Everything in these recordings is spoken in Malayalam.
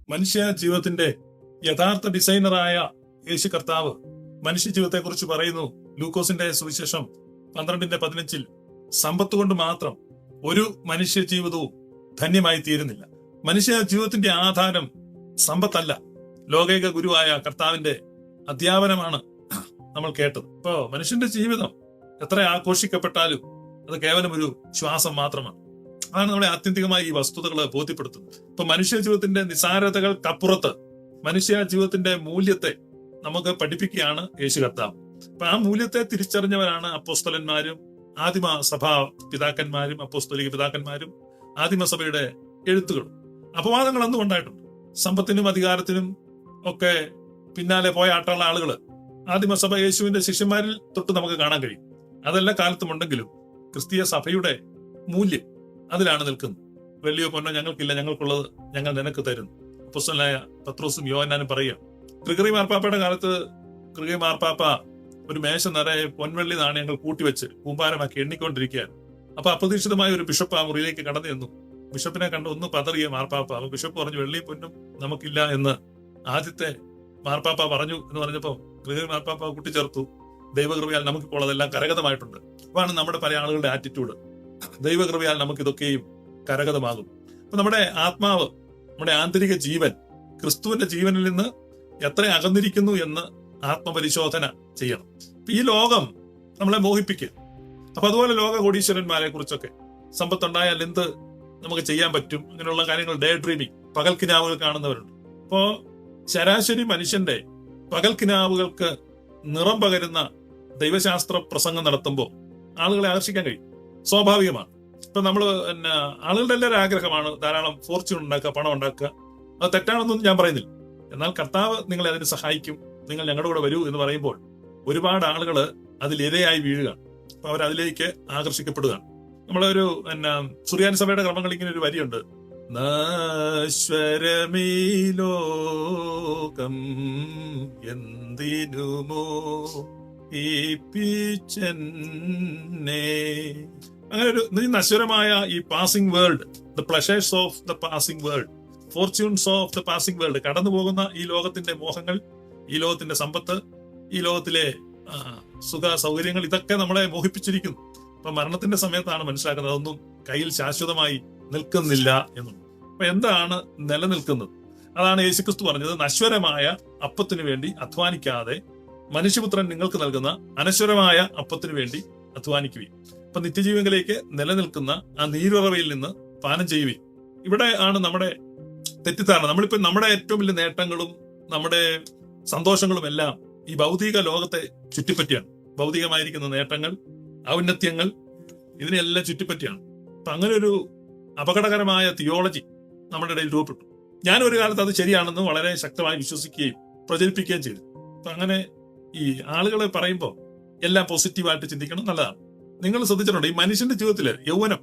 മനുഷ്യ ജീവിതത്തിന്റെ യഥാർത്ഥ ഡിസൈനറായ യേശു കർത്താവ് മനുഷ്യ ജീവിതത്തെ കുറിച്ച് പറയുന്നു. ലൂക്കോസിന്റെ സുവിശേഷം 12:15 സമ്പത്ത് കൊണ്ട് മാത്രം ഒരു മനുഷ്യ ജീവിതവും ധന്യമായി തീരുന്നില്ല. മനുഷ്യ ജീവിതത്തിന്റെ ആധാരം സമ്പത്തല്ല, ലോകൈക ഗുരുവായ കർത്താവിന്റെ അധ്യാപനമാണ് നമ്മൾ കേട്ടത്. ഇപ്പോ മനുഷ്യന്റെ ജീവിതം എത്ര ആഘോഷിക്കപ്പെട്ടാലും അത് കേവലം ഒരു ശ്വാസം മാത്രമാണ്. അതാണ് നമ്മളെ ആത്യന്തികമായി ഈ വസ്തുതകൾ ബോധ്യപ്പെടുത്തുന്നത്. ഇപ്പൊ മനുഷ്യ ജീവിതത്തിന്റെ നിസാരതകൾക്കപ്പുറത്ത് മനുഷ്യ ജീവിതത്തിന്റെ മൂല്യത്തെ നമുക്ക് പഠിപ്പിക്കുകയാണ് യേശു കർത്താവ്. അപ്പൊ ആ മൂല്യത്തെ തിരിച്ചറിഞ്ഞവരാണ് അപ്പോസ്തലന്മാരും ആദിമ സഭാ പിതാക്കന്മാരും അപ്പോസ്തലിക പിതാക്കന്മാരും ആദിമസഭയുടെ എഴുത്തുകളും. അപവാദങ്ങൾ അന്നും ഉണ്ടായിട്ടുണ്ട്. സമ്പത്തിനും അധികാരത്തിനും ഒക്കെ പിന്നാലെ പോയ ആട്ടുള്ള ആളുകൾ ആദിമസഭ യേശുവിന്റെ ശിഷ്യന്മാരിൽ തൊട്ട് നമുക്ക് കാണാൻ കഴിയും. അതെല്ലാ കാലത്തും ഉണ്ടെങ്കിലും ക്രിസ്തീയ സഭയുടെ മൂല്യം അതിലാണ് നിൽക്കുന്നത്. വെള്ളിയോ പൊന്നോ ഞങ്ങൾക്കില്ല, ഞങ്ങൾക്കുള്ളത് ഞങ്ങൾ നിനക്ക് തരുന്നു. അപ്പോസ്തലനായ പത്രോസും യോഹന്നാനും പറയുക. ഗ്രിഗറി മാർപ്പാപ്പയുടെ കാലത്ത് ഗ്രിഗറി മാർപ്പാപ്പ ഒരു മേശ നിറയെ പൊൻവെള്ളി നാണയങ്ങൾ കൂട്ടിവെച്ച് കൂമ്പാരമാക്കി എണ്ണിക്കൊണ്ടിരിക്കുകയാണ്. അപ്പൊ അപ്രതീക്ഷിതമായ ഒരു ബിഷപ്പ് ആ മുറിയിലേക്ക് കടന്നു ചെന്നു. ബിഷപ്പിനെ കണ്ട് ഒന്ന് പതറിയ മാർപ്പാപ്പ. അപ്പൊ ബിഷപ്പ് പറഞ്ഞു, വെള്ളിയും പൊന്നും നമുക്കില്ല എന്ന് ആദ്യത്തെ മാർപ്പാപ്പ പറഞ്ഞു എന്ന് പറഞ്ഞപ്പോ ഗ്രിഗറി മാർപ്പാപ്പ കൂട്ടിച്ചേർത്തു, ദൈവകൃപയാൽ നമുക്കിപ്പോൾ അതെല്ലാം കരഗതമായിട്ടുണ്ട്. അതാണ് നമ്മുടെ പല ആളുകളുടെ ആറ്റിറ്റ്യൂഡ്. ദൈവകൃപയാൽ നമുക്ക് ഇതൊക്കെയും കരഗതമാകും. അപ്പൊ നമ്മുടെ ആത്മാവ്, നമ്മുടെ ആന്തരിക ജീവൻ ക്രിസ്തുവിന്റെ ജീവനിൽ നിന്ന് എത്ര അകന്നിരിക്കുന്നു എന്ന് ആത്മപരിശോധന ചെയ്യണം. ഈ ലോകം നമ്മളെ മോഹിപ്പിക്കുക. അപ്പൊ അതുപോലെ ലോക കോടീശ്വരന്മാരെ കുറിച്ചൊക്കെ സമ്പത്തുണ്ടായാൽ എന്ത് നമുക്ക് ചെയ്യാൻ പറ്റും, അങ്ങനെയുള്ള കാര്യങ്ങൾ ഡേ ഡ്രീമിങ്, പകൽക്കിനാവുകൾ കാണുന്നവരുണ്ട്. അപ്പോ ശരാശരി മനുഷ്യന്റെ പകൽക്കിനാവുകൾക്ക് നിറം പകരുന്ന ദൈവശാസ്ത്ര പ്രസംഗം നടത്തുമ്പോൾ ആളുകളെ ആകർഷിക്കാൻ കഴിയും. സ്വാഭാവികമാണ്. ഇപ്പൊ നമ്മള് ആളുകളുടെ എല്ലാവരും ആഗ്രഹമാണ് ധാരാളം ഫോർച്യൂൺ ഉണ്ടാക്കുക, പണം ഉണ്ടാക്കുക. അത് തെറ്റാണെന്നൊന്നും ഞാൻ പറയുന്നില്ല. എന്നാൽ കർത്താവ് നിങ്ങളെ അതിന് സഹായിക്കും, നിങ്ങൾ ഞങ്ങളുടെ കൂടെ വരൂ എന്ന് പറയുമ്പോൾ ഒരുപാട് ആളുകൾ അതിൽ ഇരയായി വീഴുകയാണ്. അപ്പൊ അവരതിലേക്ക് ആകർഷിക്കപ്പെടുകയാണ്. നമ്മളൊരു സുറിയാനി സഭയുടെ ക്രമങ്ങൾ ഇങ്ങനെ ഒരു വരിയുണ്ട്. നശ്വരമീ ലോകം എന്തിനുമോ അങ്ങനെ ഒരു നശ്വരമായ ഈ passing world, the pleasures of the passing world, fortunes of the passing world, കടന്നു പോകുന്ന ഈ ലോകത്തിന്റെ മോഹങ്ങൾ, ഈ ലോകത്തിന്റെ സമ്പത്ത്, ഈ ലോകത്തിലെ സുഖ സൗകര്യങ്ങൾ, ഇതൊക്കെ നമ്മളെ മോഹിപ്പിച്ചിരിക്കുന്നു. അപ്പൊ മരണത്തിന്റെ സമയത്താണ് മനസ്സിലാക്കുന്നത് അതൊന്നും കയ്യിൽ ശാശ്വതമായി നിൽക്കുന്നില്ല എന്നും. അപ്പൊ എന്താണ് നിലനിൽക്കുന്നത്? അതാണ് യേശുക്രിസ്തു പറഞ്ഞത്, നശ്വരമായ അപ്പത്തിനു വേണ്ടി അധ്വാനിക്കാതെ മനുഷ്യപുത്രൻ നിങ്ങൾക്ക് നൽകുന്ന അനശ്വരമായ അപ്പത്തിനു വേണ്ടി അധ്വാനിക്കുകയും അപ്പൊ നിത്യജീവനിലേക്ക് നിലനിൽക്കുന്ന ആ നീരുറവയിൽ നിന്ന് പാനം ചെയ്യുകയും. ഇവിടെ ആണ് നമ്മുടെ തെറ്റിദ്ധാരണ. നമ്മളിപ്പോ നമ്മുടെ ഏറ്റവും വലിയ നേട്ടങ്ങളും നമ്മുടെ സന്തോഷങ്ങളും എല്ലാം ഈ ഭൗതിക ലോകത്തെ ചുറ്റിപ്പറ്റിയാണ്. ഭൗതികമായിരിക്കുന്ന നേട്ടങ്ങൾ, ഔന്നത്യങ്ങൾ, ഇതിനെല്ലാം ചുറ്റിപ്പറ്റിയാണ്. അപ്പൊ അങ്ങനെ ഒരു അപകടകരമായ തിയോളജി നമ്മുടെ ഇടയിൽ രൂപപ്പെട്ടു. ഞാൻ ഒരു കാലത്ത് അത് ശരിയാണെന്ന് വളരെ ശക്തമായി വിശ്വസിക്കുകയും പ്രചരിപ്പിക്കുകയും ചെയ്തു. അപ്പൊ അങ്ങനെ ഈ ആളുകളെ പറയുമ്പോൾ എല്ലാം പോസിറ്റീവായിട്ട് ചിന്തിക്കണം, നല്ലതാണ്. നിങ്ങൾ ശ്രദ്ധിച്ചിട്ടുണ്ട്, ഈ മനുഷ്യന്റെ ജീവിതത്തിൽ യൗവനം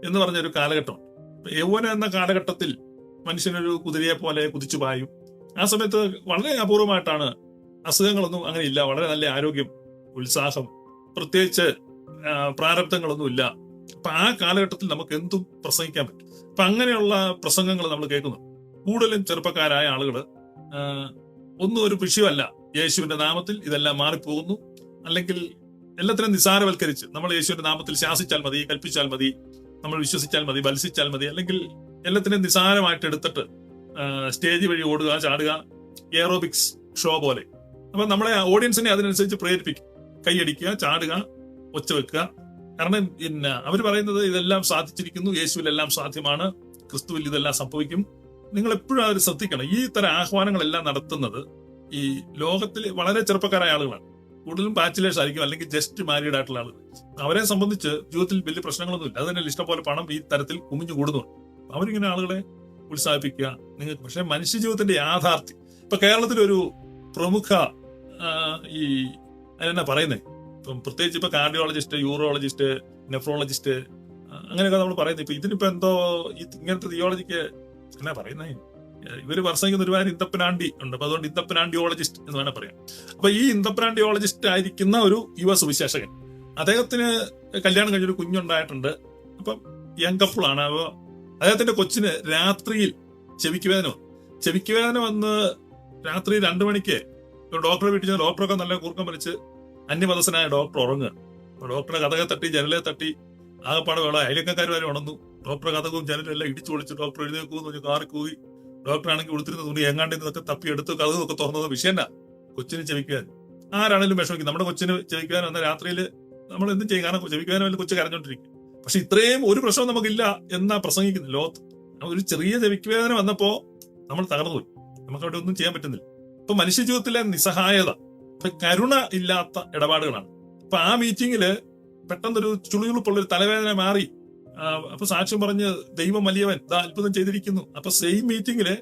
എന്ന് പറഞ്ഞൊരു കാലഘട്ടമുണ്ട്. യൗവനം എന്ന കാലഘട്ടത്തിൽ മനുഷ്യനൊരു കുതിരയെ പോലെ കുതിച്ചു പായും. ആ സമയത്ത് വളരെ അപൂർവമായിട്ടാണ്, അസുഖങ്ങളൊന്നും അങ്ങനെ ഇല്ല, വളരെ നല്ല ആരോഗ്യം, ഉത്സാഹം, പ്രത്യേകിച്ച് പ്രാരബ്ധങ്ങളൊന്നും ഇല്ല. അപ്പൊ ആ കാലഘട്ടത്തിൽ നമുക്ക് എന്തും പ്രസംഗിക്കാൻ പറ്റും. അപ്പൊ അങ്ങനെയുള്ള പ്രസംഗങ്ങൾ നമ്മൾ കേൾക്കുന്നു. കൂടുതലും ചെറുപ്പക്കാരായ ആളുകൾ ഒന്നും ഒരു വിഷയമല്ല, യേശുവിന്റെ നാമത്തിൽ ഇതെല്ലാം മാറിപ്പോകുന്നു, അല്ലെങ്കിൽ എല്ലാത്തിനും നിസാരവൽക്കരിച്ച് നമ്മൾ യേശുവിന്റെ നാമത്തിൽ ശാസിച്ചാൽ മതി, കൽപ്പിച്ചാൽ മതി, നമ്മൾ വിശ്വസിച്ചാൽ മതി, ബത്സിച്ചാൽ മതി, അല്ലെങ്കിൽ എല്ലാത്തിനും നിസാരമായിട്ട് എടുത്തിട്ട് സ്റ്റേജ് വഴി ഓടുക, ചാടുക, എയറോബിക്സ് ഷോ പോലെ. അപ്പൊ നമ്മളെ ഓഡിയൻസിനെ അതിനനുസരിച്ച് പ്രേരിപ്പിക്കും, കൈയടിക്കുക, ചാടുക, ഒച്ച വെക്കുക. കാരണം അവർ പറയുന്നത് ഇതെല്ലാം സാധിച്ചിരിക്കുന്നു, യേശുവിലെല്ലാം സാധ്യമാണ്, ക്രിസ്തുവിൽ ഇതെല്ലാം സംഭവിക്കും. നിങ്ങൾ എപ്പോഴും അത് ശ്രദ്ധിക്കണം. ഈ തരം ആഹ്വാനങ്ങളെല്ലാം നടത്തുന്നത് ഈ ലോകത്തിൽ വളരെ ചെറുപ്പക്കാരായ ആളുകളാണ്. കൂടുതലും ബാച്ചിലേഴ്സ് ആയിരിക്കും, അല്ലെങ്കിൽ ജസ്റ്റ് മാരീഡ് ആയിട്ടുള്ള ആളുകൾ. അവരെ സംബന്ധിച്ച് ജീവിതത്തിൽ വലിയ പ്രശ്നങ്ങളൊന്നുമില്ല. അത് തന്നെ ഇഷ്ടം പോലെ പണം ഈ തരത്തിൽ കുമിഞ്ഞു കൂടുന്നുണ്ട്. അവരിങ്ങനെ ആളുകളെ ഉത്സാഹിപ്പിക്കുക നിങ്ങൾക്ക്. പക്ഷെ മനുഷ്യ ജീവിതത്തിന്റെ യാഥാർത്ഥ്യം, ഇപ്പൊ കേരളത്തിലൊരു പ്രമുഖ ഈ എന്നാ പറയുന്നത്, ഇപ്പം പ്രത്യേകിച്ച് ഇപ്പൊ കാർഡിയോളജിസ്റ്റ്, യൂറോളജിസ്റ്റ്, നെഫ്രോളജിസ്റ്റ്, അങ്ങനെയൊക്കെ നമ്മൾ പറയുന്നത്. ഇപ്പൊ ഇതിനിപ്പോ എന്തോ ഇങ്ങനത്തെ തിയോളജിക്ക് എന്നാ പറയുന്നേ, ഇവര് പ്രസംഗിക്കുന്ന ഒരുപാട് ഇന്തപ്പനാണ്ടി ഉണ്ട്. അപ്പൊ അതുകൊണ്ട് ഇന്തപ്പനാണ്ടിയോളജിസ്റ്റ് എന്ന് വേണം പറയാം. അപ്പൊ ഈ ഇന്തപ്പനാണ്ടിയോളജിസ്റ്റ് ആയിരിക്കുന്ന ഒരു യുവ സുവിശേഷകൻ, അദ്ദേഹത്തിന് കല്യാണം കഴിഞ്ഞൊരു കുഞ്ഞുണ്ടായിട്ടുണ്ട്. അപ്പം യങ് കപ്പിളാണ്. അപ്പൊ അദ്ദേഹത്തിന്റെ കൊച്ചിന് രാത്രിയിൽ ചെവിക്ക് വേദന. ചെവിക്ക് വേദന വന്ന് രാത്രി 2 മണിക്ക് ഒരു ഡോക്ടറെ വീട്ടിൽ ചെന്ന് ഡോക്ടറൊക്കെ നല്ല കൂർക്കം വലിച്ച് അന്യമതസ്ഥനായ ഡോക്ടർ ഉറങ്ങുക. അപ്പൊ ഡോക്ടറെ കഥകെ തട്ടി ജനലെ തട്ടി ആകപ്പാടെ വേണം. അയലക്കാർ വരെ ഉണർന്നു. ഡോക്ടറെ കഥകവും ജനലും എല്ലാം ഇടിച്ചു പൊളിച്ച് ഡോക്ടർ എഴുന്നേക്കുമെന്ന് പറഞ്ഞ് കാറി കൂവി. ഡോക്ടറാണെങ്കിൽ കൊടുത്തിരുന്ന തുണി എങ്ങാണ്ട് നിന്നൊക്കെ തപ്പി എടുത്ത് കഥകൊക്കെ തുറന്നത് വിഷയല്ല. കൊച്ചിന് ചെവിക്കുവാൻ ആരാണെങ്കിലും വിഷമിക്കും. നമ്മുടെ കൊച്ചിന് ചെവിക്കുവാൻ വന്ന രാത്രിയിൽ നമ്മൾ എന്തും ചെയ്യും, കാരണം ചെവിക്കുവാൻ വല്ല കൊച്ചു കരഞ്ഞോണ്ടിരിക്കും. പക്ഷെ ഇത്രയും ഒരു പ്രശ്നവും നമുക്കില്ല എന്നാ പ്രസംഗിക്കുന്നത് ലോകത്ത്. ഒരു ചെറിയ ചെവിക്കുവേദന വന്നപ്പോ നമ്മൾ തകർന്നു പോയി. നമുക്ക് അവിടെ ഒന്നും ചെയ്യാൻ പറ്റുന്നില്ല. ഇപ്പൊ മനുഷ്യ ജീവിതത്തിലെ നിസ്സഹായത, കരുണ ഇല്ലാത്ത ഇടപാടുകളാണ്. അപ്പൊ ആ മീറ്റിംഗില് പെട്ടെന്നൊരു ചുളിയുളുപ്പുള്ളൊരു തലവേദന മാറി. അപ്പൊ സാക്ഷ്യം പറഞ്ഞ് ദൈവം വലിയവൻ അത്ഭുതം ചെയ്തിരിക്കുന്നു. അപ്പൊ സെയിം മീറ്റിംഗില്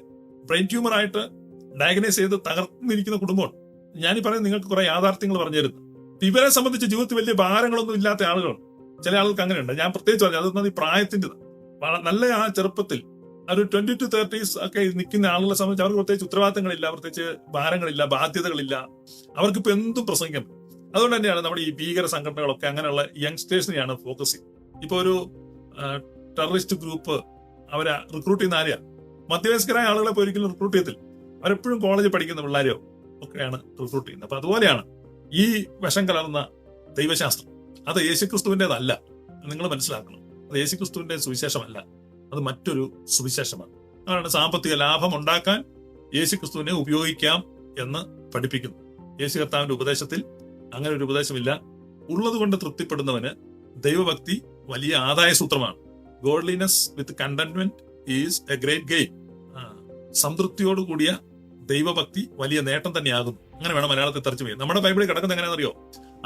ബ്രെയിൻ ട്യൂമർ ആയിട്ട് ഡയഗ്നൈസ് ചെയ്ത് തകർന്നിരിക്കുന്ന കുടുംബമാണ്. ഞാനീ പറയുന്നത് നിങ്ങൾക്ക് കുറെ യാഥാർത്ഥ്യങ്ങൾ പറഞ്ഞു തരുന്നു. ഇവരെ സംബന്ധിച്ച് ജീവിതത്തിൽ വലിയ ഭാരങ്ങളൊന്നും ഇല്ലാത്ത ആളുകളാണ്. ചില ആളുകൾക്ക് അങ്ങനെയുണ്ട്. ഞാൻ പ്രത്യേകിച്ച് പറഞ്ഞു അതൊന്നും ഈ പ്രായത്തിന്റെ നല്ല ആ ചെറുപ്പത്തിൽ ഒരു 20 to 30s ഒക്കെ നിൽക്കുന്ന ആളുകളെ സംബന്ധിച്ച് അവർക്ക് പ്രത്യേകിച്ച് ഉത്തരവാദിത്തങ്ങളില്ല, പ്രത്യേകിച്ച് ഭാരങ്ങളില്ല, ബാധ്യതകളില്ല. അവർക്കിപ്പോ എന്തും പ്രസംഗിക്കാൻ പറ്റും. അതുകൊണ്ട് തന്നെയാണ് നമ്മുടെ ഈ ഭീകര സംഘടനകളൊക്കെ അങ്ങനെയുള്ള യങ്സ്റ്റേഴ്സിനെയാണ് ഫോക്കസ് ചെയ്യുന്നത്. ഇപ്പൊ ഒരു ടെററിസ്റ്റ് ഗ്രൂപ്പ് അവരെ റിക്രൂട്ട് ചെയ്യുന്ന ആരെയാ? മധ്യവയസ്കരായ ആളുകളെ പോയി ഒരിക്കലും റിക്രൂട്ട് ചെയ്യത്തില്ല. അവരെപ്പോഴും കോളേജിൽ പഠിക്കുന്ന പിള്ളേരോ ഒക്കെയാണ് റിക്രൂട്ട് ചെയ്യുന്നത്. അപ്പൊ അതുപോലെയാണ് ഈ വിഷം കലർന്ന ദൈവശാസ്ത്രം. അത് യേശുക്രിസ്തുവിന്റേതല്ല, നിങ്ങൾ മനസ്സിലാക്കണം. അത് യേശുക്രിസ്തുവിന്റെ സുവിശേഷമല്ല, അത് മറ്റൊരു സുവിശേഷമാണ്. അതാണ് സാമ്പത്തിക ലാഭം ഉണ്ടാക്കാൻ യേശുക്രിസ്തുവിനെ ഉപയോഗിക്കാം എന്ന് പഠിപ്പിക്കുന്നു. യേശു കർത്താവിന്റെ ഉപദേശത്തിൽ അങ്ങനെ ഒരു ഉപദേശമില്ല. ഉള്ളത് കൊണ്ട് തൃപ്തിപ്പെടുന്നവന് ദൈവഭക്തി വലിയ ആദായ സൂത്രമാണ്. Godliness with contentment is a great gain. സംതൃപ്തിയോടുകൂടിയ ദൈവഭക്തി വലിയ നേട്ടം തന്നെയാകുന്നു. അങ്ങനെ വേണം മലയാളത്തിൽ തർജ്ജമ ചെയ്യാൻ. നമ്മുടെ ബൈബിളിൽ കിടക്കുന്നത് എങ്ങനെയാണെന്നറിയോ?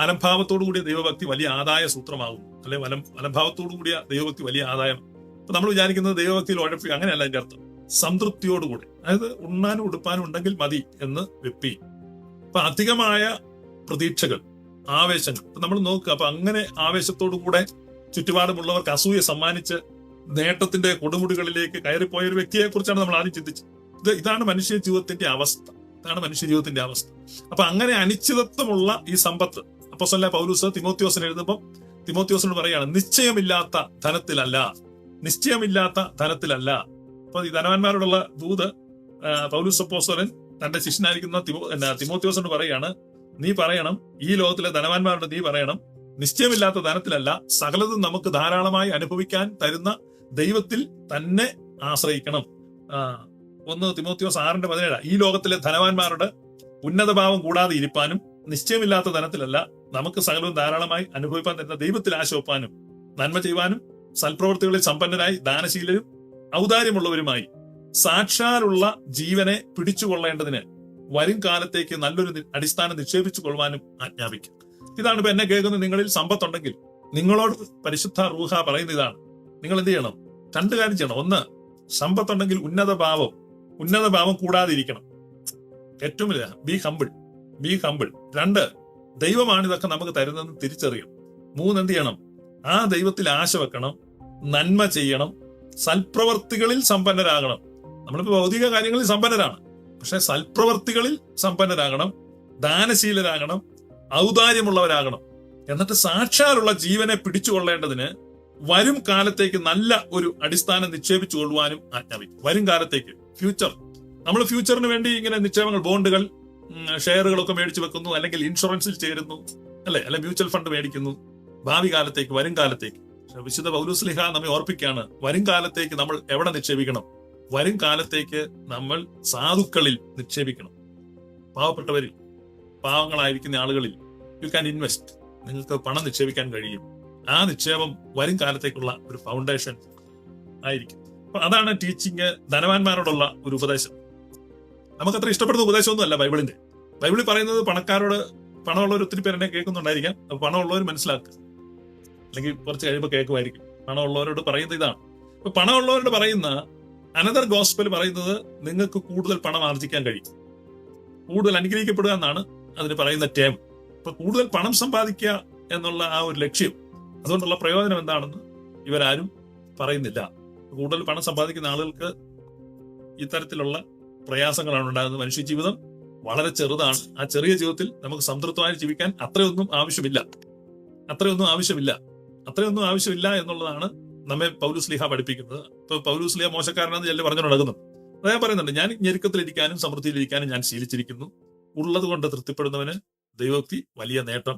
അലംഭാവത്തോടു കൂടിയ ദൈവഭക്തി വലിയ ആദായ സൂത്രമാകും, അല്ലെ അലംഭാവത്തോടു കൂടിയ ദൈവഭക്തി വലിയ ആദായം. അപ്പൊ നമ്മൾ വിചാരിക്കുന്നത് ദൈവഭക്തിയിൽ ഉഴപ്പി, അങ്ങനെയല്ല അതിന്റെ അർത്ഥം. സംതൃപ്തിയോടുകൂടി, അതായത് ഉണ്ണാനും ഉടുപ്പാനും ഉണ്ടെങ്കിൽ മതി എന്ന് വെപ്പി. അപ്പൊ അധികമായ പ്രതീക്ഷകൾ, ആവേശങ്ങൾ നമ്മൾ നോക്കുക. അപ്പൊ അങ്ങനെ ആവേശത്തോടു കൂടെ ചുറ്റുപാടുമുള്ളവർക്ക് അസൂയ സമ്മാനിച്ച് നേട്ടത്തിന്റെ കൊടുമുടികളിലേക്ക് കയറിപ്പോയ ഒരു വ്യക്തിയെ കുറിച്ചാണ് നമ്മൾ ആദ്യം ചിന്തിച്ചത്. ഇതാണ് മനുഷ്യ ജീവിതത്തിന്റെ അവസ്ഥ. ഇതാണ് മനുഷ്യ ജീവിതത്തിന്റെ അവസ്ഥ. അപ്പൊ അങ്ങനെ അനിശ്ചിതത്വമുള്ള ഈ സമ്പത്ത് അപ്പോസ്തലനായ പൗലോസ് തിമോത്തിയോസിന് എഴുതുമ്പോൾ തിമോത്തിയോസിനോട് പറയാണ്, നിശ്ചയമില്ലാത്ത ധനത്തിലല്ല, നിശ്ചയമില്ലാത്ത ധനത്തിലല്ല. അപ്പൊ ഈ ധനവാന്മാരോടുള്ള ദൂത് പൗലോസ് അപ്പോസ്തലൻ തന്റെ ശിഷ്യനായിരിക്കുന്ന തിമോത്തിയോസിനോട് പറയാണ്, നീ പറയണം, ഈ ലോകത്തിലെ ധനവാന്മാരോട് നീ പറയണം, നിശ്ചയമില്ലാത്ത ധനത്തിലല്ല, സകലതും നമുക്ക് ധാരാളമായി അനുഭവിക്കാൻ തരുന്ന ദൈവത്തിൽ തന്നെ ആശ്രയിക്കണം. 1 തിമോത്തിയോസ് 6:17. ഈ ലോകത്തിലെ ധനവാന്മാരുടെ ഉന്നതഭാവം കൂടാതെ ഇരിപ്പാനും നിശ്ചയമില്ലാത്ത ധനത്തിലല്ല, നമുക്ക് സകലവും ധാരാളമായി അനുഭവിക്കാൻ തരുന്ന ദൈവത്തിൽ ആശ വെപ്പാനും നന്മ ചെയ്യുവാനും സൽപ്രവൃത്തികളിൽ സമ്പന്നരായി ദാനശീലരും ഔദാര്യമുള്ളവരുമായി സാക്ഷാലുള്ള ജീവനെ പിടിച്ചുകൊള്ളേണ്ടതിന് വരും കാലത്തേക്ക് നല്ലൊരു അടിസ്ഥാനം നിക്ഷേപിച്ചു കൊള്ളുവാനും ആജ്ഞാപിക്കും. ഇതാണ് ഇപ്പൊ എന്നെ കേൾക്കുന്ന നിങ്ങളിൽ സമ്പത്തുണ്ടെങ്കിൽ നിങ്ങളോട് പരിശുദ്ധ റൂഹ പറയുന്ന ഇതാണ്. നിങ്ങൾ എന്ത് ചെയ്യണം? 2 കാര്യം ചെയ്യണം. 1, സമ്പത്തുണ്ടെങ്കിൽ ഉന്നത ഭാവം കൂടാതെ ഇരിക്കണം. ഏറ്റവും വലിയ ബി ഹംബിൾ. 2, ദൈവമാണ് ഇതൊക്കെ നമുക്ക് തരുന്നതെന്ന് തിരിച്ചറിയണം. 3, എന്ത് ചെയ്യണം? ആ ദൈവത്തിൽ ആശ വെക്കണം, നന്മ ചെയ്യണം, സൽപ്രവർത്തികളിൽ സമ്പന്നരാകണം. നമ്മളിപ്പോ ഭൗതിക കാര്യങ്ങളിൽ സമ്പന്നരാണ്, പക്ഷെ സൽപ്രവർത്തികളിൽ സമ്പന്നരാകണം, ദാനശീലരാകണം, ഔദാര്യമുള്ളവരാകണം. എന്നിട്ട് സാക്ഷാലുള്ള ജീവനെ പിടിച്ചുകൊള്ളേണ്ടതിന് വരും കാലത്തേക്ക് നല്ല ഒരു അടിസ്ഥാനം നിക്ഷേപിച്ചു കൊള്ളുവാനും ആജ്ഞാപിക്കും. വരും കാലത്തേക്ക്, ഫ്യൂച്ചർ. നമ്മൾ ഫ്യൂച്ചറിന് വേണ്ടി ഇങ്ങനെ നിക്ഷേപങ്ങൾ, ബോണ്ടുകൾ, ഷെയറുകളൊക്കെ മേടിച്ചു വെക്കുന്നു, അല്ലെങ്കിൽ ഇൻഷുറൻസിൽ ചേരുന്നു, അല്ലെ മ്യൂച്വൽ ഫണ്ട് മേടിക്കുന്നു. ഭാവി കാലത്തേക്ക്, വരും കാലത്തേക്ക്. വിശുദ്ധ പൗലോസ്ലീഹ നമ്മെ ഓർപ്പിക്കുകയാണ്, വരും കാലത്തേക്ക് നമ്മൾ എവിടെ നിക്ഷേപിക്കണം? വരും കാലത്തേക്ക് നമ്മൾ സാധുക്കളിൽ നിക്ഷേപിക്കണം. പാവപ്പെട്ടവരിൽ, പാവങ്ങളായിരിക്കുന്ന ആളുകളിൽ യു ക്യാൻ ഇൻവെസ്റ്റ്. നിങ്ങൾക്ക് പണം നിക്ഷേപിക്കാൻ കഴിയും. ആ നിക്ഷേപം വരും കാലത്തേക്കുള്ള ഒരു ഫൗണ്ടേഷൻ ആയിരിക്കും. അപ്പൊ അതാണ് ടീച്ചിങ്, ധനവാന്മാരോടുള്ള ഒരു ഉപദേശം. നമുക്കത്ര ഇഷ്ടപ്പെടുന്ന ഉപദേശമൊന്നും അല്ല ബൈബിളിന്റെ. ബൈബിളിൽ പറയുന്നത് പണക്കാരോട്, പണമുള്ളവർ ഒത്തിരി പേരെന്നെ കേൾക്കുന്നുണ്ടായിരിക്കാം. അപ്പൊ പണമുള്ളവർ മനസ്സിലാക്കുക, അല്ലെങ്കിൽ കുറച്ച് കഴിയുമ്പോൾ കേൾക്കുമായിരിക്കും. പണമുള്ളവരോട് പറയുന്നത് ഇതാണ്. അപ്പൊ പണമുള്ളവരോട് പറയുന്ന അനദർ ഗോസ്പൽ പറയുന്നത് നിങ്ങൾക്ക് കൂടുതൽ പണം ആർജിക്കാൻ കഴിയും, കൂടുതൽ അനുഗ്രഹിക്കപ്പെടുക എന്നാണ് അതിന് പറയുന്ന ടേം. അപ്പൊ കൂടുതൽ പണം സമ്പാദിക്കുക എന്നുള്ള ആ ഒരു ലക്ഷ്യം, അതുകൊണ്ടുള്ള പ്രയോജനം എന്താണെന്ന് ഇവരാരും പറയുന്നില്ല. കൂടുതൽ പണം സമ്പാദിക്കുന്ന ആളുകൾക്ക് ഇത്തരത്തിലുള്ള പ്രയാസങ്ങളാണ് ഉണ്ടാകുന്നത്. മനുഷ്യ ജീവിതം വളരെ ചെറുതാണ്. ആ ചെറിയ ജീവിതത്തിൽ നമുക്ക് സംതൃപ്തമായി ജീവിക്കാൻ അത്രയൊന്നും ആവശ്യമില്ല എന്നുള്ളതാണ് നമ്മെ പൗലോസ്ലീഹ പഠിപ്പിക്കുന്നത്. ഇപ്പൊ പൗലോസ്ലീഹ മോശക്കാരനാണെന്ന് ചില പറഞ്ഞു നടക്കുന്നു. അദ്ദേഹം പറയുന്നുണ്ട്, ഞാൻ ഞെരുക്കത്തിലിരിക്കാനും സമൃദ്ധിയിലിരിക്കാനും ഞാൻ ശീലിച്ചിരിക്കുന്നു. ഉള്ളത് കൊണ്ട് തൃപ്തിപ്പെടുന്നവന് ദൈവോക്തി വലിയ നേട്ടം.